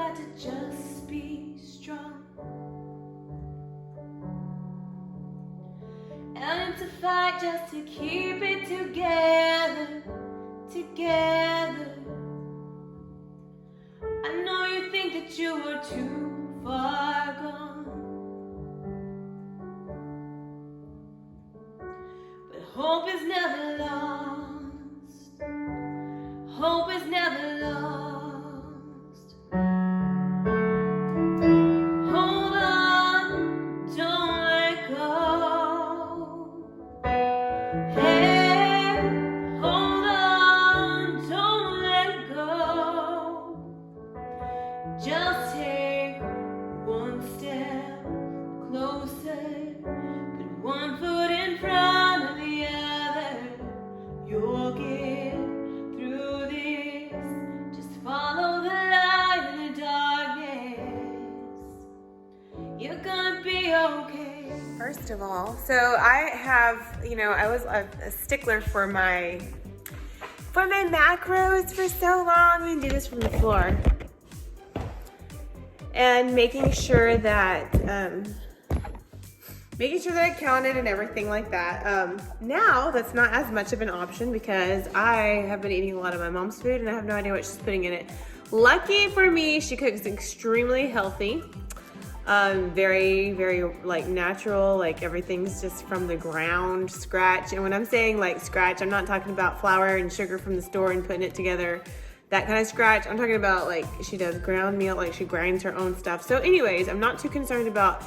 got to just be strong. And to fight just to keep it together, together. I know you think that you were too far gone, but hope is never lost. Hope is never lost. Hold on, don't let go. Hey, hold on, don't let go. Just take one step closer, put one foot in front of the other. You'll get through this. Just follow the light in the darkness. You're gonna be okay. First of all, so I have, I was a stickler for my macros for so long. I'm gonna do this from the floor. And making sure that I counted and everything like that. Now that's not as much of an option because I have been eating a lot of my mom's food and I have no idea what she's putting in it. Lucky for me, she cooks extremely healthy. Very, very like natural, like everything's just from the ground, scratch. And when I'm saying like scratch, I'm not talking about flour and sugar from the store and putting it together. That kind of scratch. I'm talking about like she does ground meal, like she grinds her own stuff. So anyways, I'm not too concerned about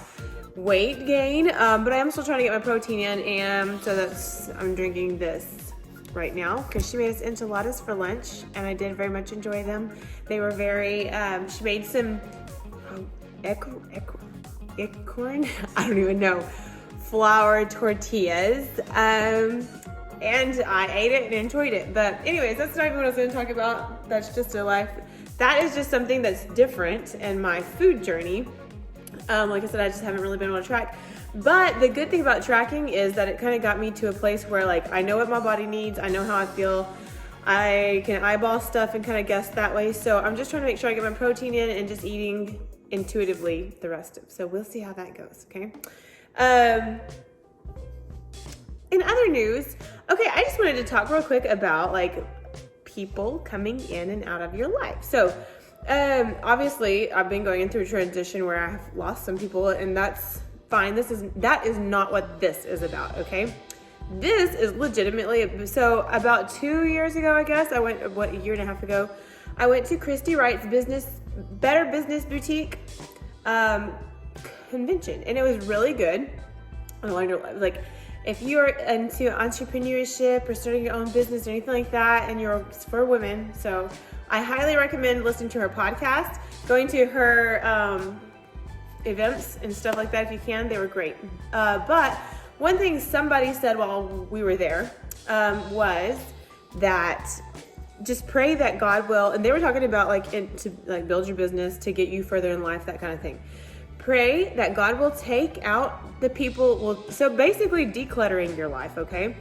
weight gain, but I am still trying to get my protein in, and so I'm drinking this right now because she made us enchiladas for lunch and I did very much enjoy them. They were very, she made some acorn, I don't even know, flour tortillas. And I ate it and enjoyed it. But anyways, that's not even what I was going to talk about. That's just a life. That is just something that's different in my food journey. Like I said, I just haven't really been able to track. But the good thing about tracking is that it kind of got me to a place where like I know what my body needs. I know how I feel. I can eyeball stuff and kind of guess that way. So I'm just trying to make sure I get my protein in and just eating intuitively the rest of it. So we'll see how that goes, okay? In other news, okay, I just wanted to talk real quick about like people coming in and out of your life. So obviously I've been going through a transition where I've lost some people, and that's fine. That is not what this is about, okay? This is legitimately, so about 2 years ago, I guess, a year and a half ago, I went to Christy Wright's Better Business Boutique convention, and it was really good. I learned, like, if you're into entrepreneurship or starting your own business or anything like that, and it's for women, so I highly recommend listening to her podcast, going to her events and stuff like that if you can. They were great. But one thing somebody said while we were there was that just pray that God will, and they were talking about to build your business, to get you further in life, that kind of thing. Pray that God will take out the people, so basically decluttering your life, okay?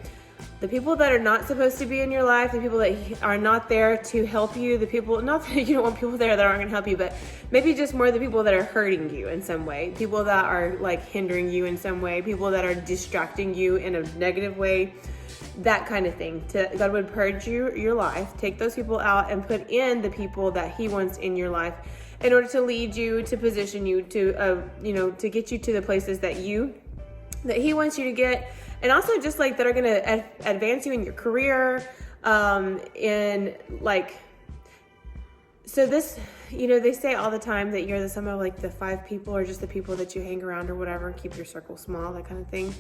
The people that are not supposed to be in your life, the people that are not there to help you, the people, not that you don't want people there that aren't gonna help you, but maybe just more the people that are hurting you in some way, people that are like hindering you in some way, people that are distracting you in a negative way, that kind of thing. God would purge your life, take those people out and put in the people that He wants in your life in order to lead you, to position you, to to get you to the places that He wants you to get, and also just like that are going to advance you in your career, so this, they say all the time that you're the sum of like the 5 people or just the people that you hang around or whatever, and keep your circle small, that kind of thing.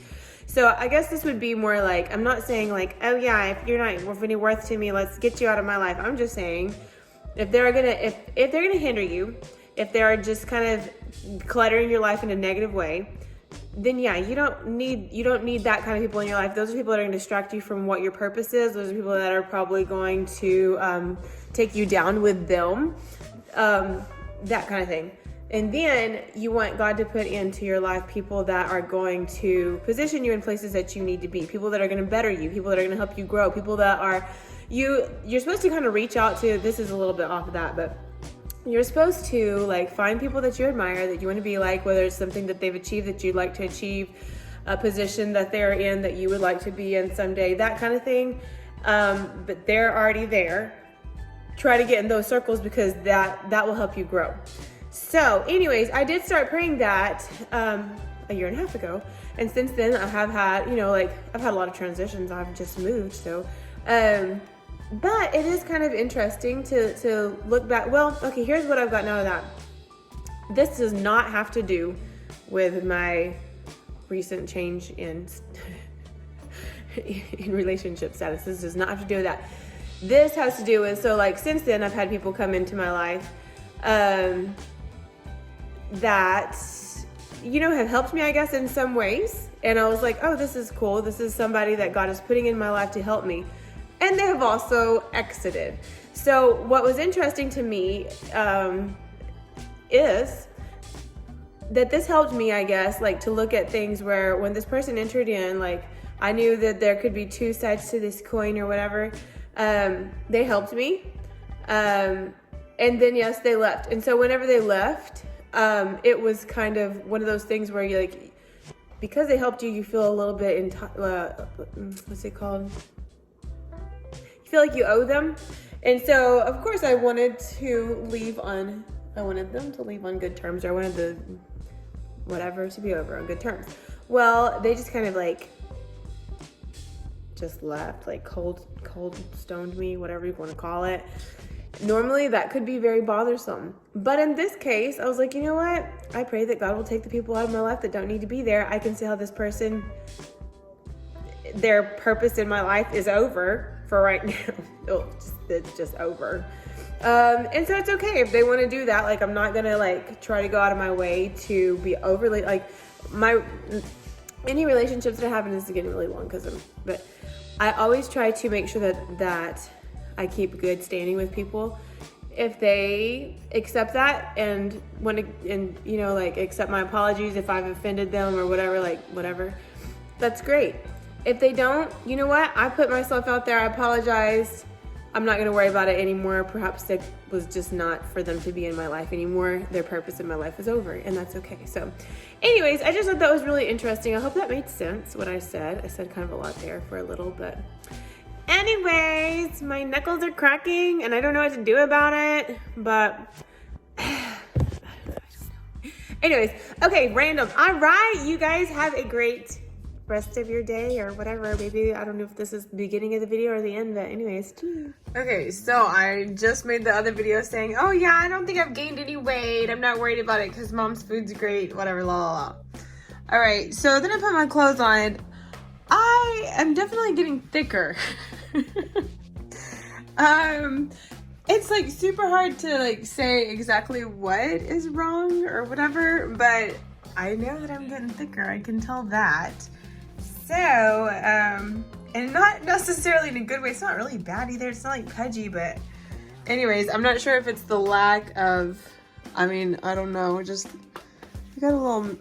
So I guess this would be more like, I'm not saying like, oh yeah, if you're not of any worth to me, let's get you out of my life. I'm just saying, if they're gonna hinder you, if they're just kind of cluttering your life in a negative way, then yeah, you don't need that kind of people in your life. Those are people that are gonna distract you from what your purpose is. Those are people that are probably going to take you down with them, that kind of thing. And then you want God to put into your life people that are going to position you in places that you need to be, people that are going to better you, people that are going to help you grow, people that are you're supposed to kind of reach out to. This is a little bit off of that, but you're supposed to like find people that you admire, that you want to be like, whether it's something that they've achieved that you'd like to achieve, a position that they're in that you would like to be in someday, that kind of thing. But they're already there. Try to get in those circles because that will help you grow. So anyways, I did start praying that a year and a half ago. And since then I have had, I've had a lot of transitions. I've just moved. So, but it is kind of interesting to look back. Well, okay, here's what I've gotten out of that. This does not have to do with my recent change in relationship status. This does not have to do with that. This has to do with, so like since then I've had people come into my life that, have helped me, I guess, in some ways. And I was like, oh, this is cool. This is somebody that God is putting in my life to help me. And they have also exited. So what was interesting to me is that this helped me, I guess, like to look at things where when this person entered in, like I knew that there could be two sides to this coin or whatever. They helped me. And then yes, they left. And so whenever they left, it was kind of one of those things where you like, because they helped you, you feel a little bit, what's it called? You feel like you owe them. And so of course I wanted them to leave on good terms, or I wanted the whatever to be over on good terms. Well, they just kind of like just left, like cold stoned me, whatever you want to call it. Normally that could be very bothersome, but in this case I was like, you know what, I pray that God will take the people out of my life that don't need to be there. I can see how this person, their purpose in my life is over for right now. It's just over. And so it's okay if they want to do that. Like I'm not gonna like try to go out of my way to be overly like any relationships that happen. This is getting really long but I always try to make sure that I keep good standing with people. If they accept that and accept my apologies if I've offended them or whatever, that's great. If they don't, you know what? I put myself out there. I apologized. I'm not going to worry about it anymore. Perhaps it was just not for them to be in my life anymore. Their purpose in my life is over, and that's okay. So anyways, I just thought that was really interesting. I hope that made sense, what I said. I said kind of a lot there for a little, but anyways, my knuckles are cracking, and I don't know what to do about it, but anyways, okay, random. All right, you guys have a great rest of your day or whatever. Maybe I don't know if this is the beginning of the video or the end, but anyways. Okay, so I just made the other video saying, oh yeah, I don't think I've gained any weight. I'm not worried about it because mom's food's great, whatever, la la la. All right, so then I put my clothes on. I am definitely getting thicker. It's like super hard to like say exactly what is wrong or whatever, but I know that I'm getting thicker. I can tell that. So, and not necessarily in a good way. It's not really bad either. It's not like pudgy, but anyways, I'm not sure if it's the lack of, I don't know, just I got a little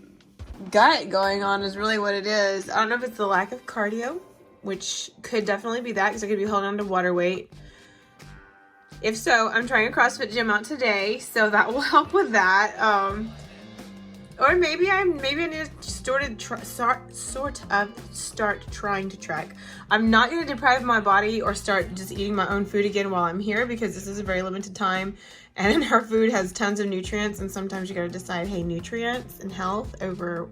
gut going on is really what it is. I don't know if it's the lack of cardio, which could definitely be that because I could be holding on to water weight. If so, I'm trying a CrossFit gym out today, so that will help with that. Or maybe I need to start trying to track. I'm not going to deprive my body or start just eating my own food again while I'm here because this is a very limited time and our food has tons of nutrients, and sometimes you got to decide, hey, nutrients and health over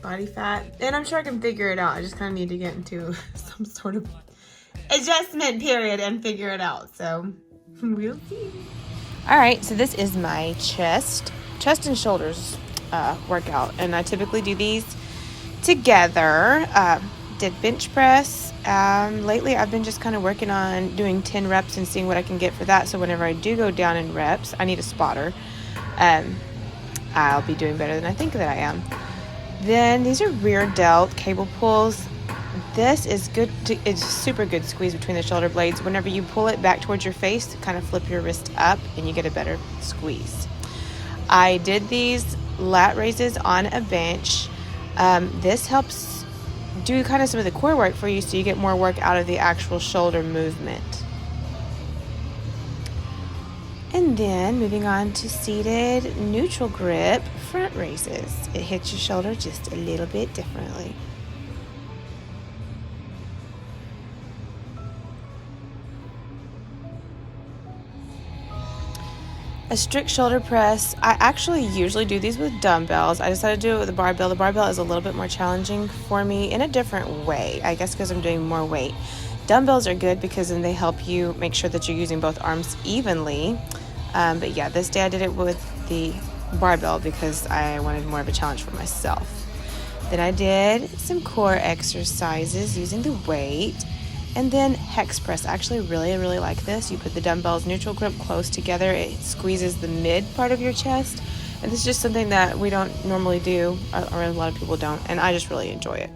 body fat. And I'm sure I can figure it out. I just kind of need to get into some sort of adjustment period and figure it out. So we'll see. All right, so this is my chest and shoulders workout, and I typically do these together. Did bench press. Lately I've been just kind of working on doing 10 reps and seeing what I can get for that, so whenever I do go down in reps, I need a spotter. I'll be doing better than I think that I am. Then these are rear delt cable pulls. This is good. It's super good squeeze between the shoulder blades. Whenever you pull it back towards your face, kind of flip your wrist up and you get a better squeeze. I did these lat raises on a bench. This helps do kind of some of the core work for you, so you get more work out of the actual shoulder movement. And then moving on to seated neutral grip front raises. It hits your shoulder just a little bit differently. A strict shoulder press. I actually usually do these with dumbbells. I decided to do it with a barbell. The barbell is a little bit more challenging for me in a different way, I guess because I'm doing more weight. Dumbbells are good because then they help you make sure that you're using both arms evenly. But yeah, this day I did it with the barbell because I wanted more of a challenge for myself. Then I did some core exercises using the weight. And then hex press. I actually really like this. You put the dumbbells neutral grip close together. It squeezes the mid part of your chest. And this is just something that we don't normally do, or a lot of people don't. And I just really enjoy it.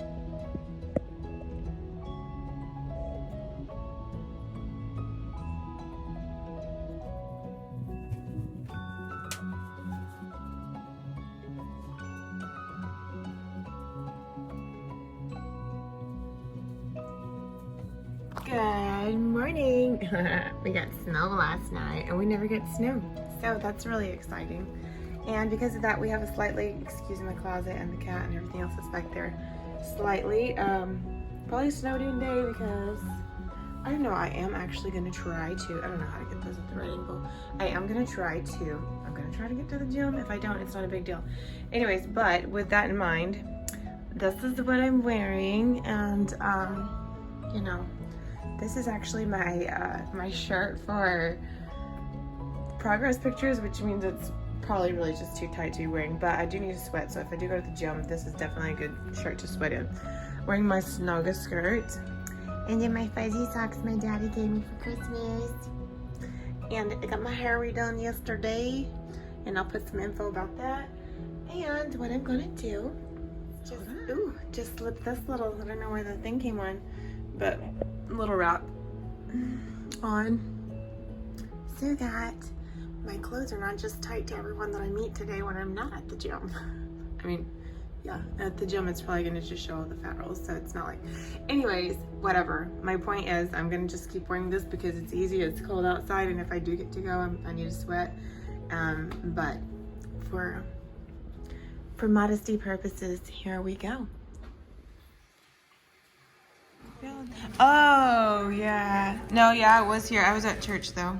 Good morning. We got snow last night and we never get snow, so that's really exciting. And because of that, we have a slightly, excuse my closet and the cat and everything else that's back there, slightly probably snow dune day, because I don't know, I am actually going to try to, I don't know how to get those at the right angle. I'm going to try to get to the gym. If I don't, it's not a big deal. Anyways, but with that in mind, this is what I'm wearing. And you know, this is actually my my shirt for progress pictures, which means it's probably really just too tight to be wearing, but I do need to sweat, so if I do go to the gym, this is definitely a good shirt to sweat in. Wearing my snugga skirt, and then my fuzzy socks my daddy gave me for Christmas, and I got my hair redone yesterday, and I'll put some info about that. And what I'm gonna do, just slip this little, I don't know where the thing came on, but little wrap on, so that my clothes are not just tight to everyone that I meet today when I'm not at the gym. I mean, yeah, at the gym it's probably gonna just show all the fat rolls, so it's not like, anyways, whatever. My point is, I'm gonna just keep wearing this because it's easy, it's cold outside, and if I do get to go, I need to sweat. But for modesty purposes, here we go. Oh, yeah. No, yeah, I was here. I was at church, though.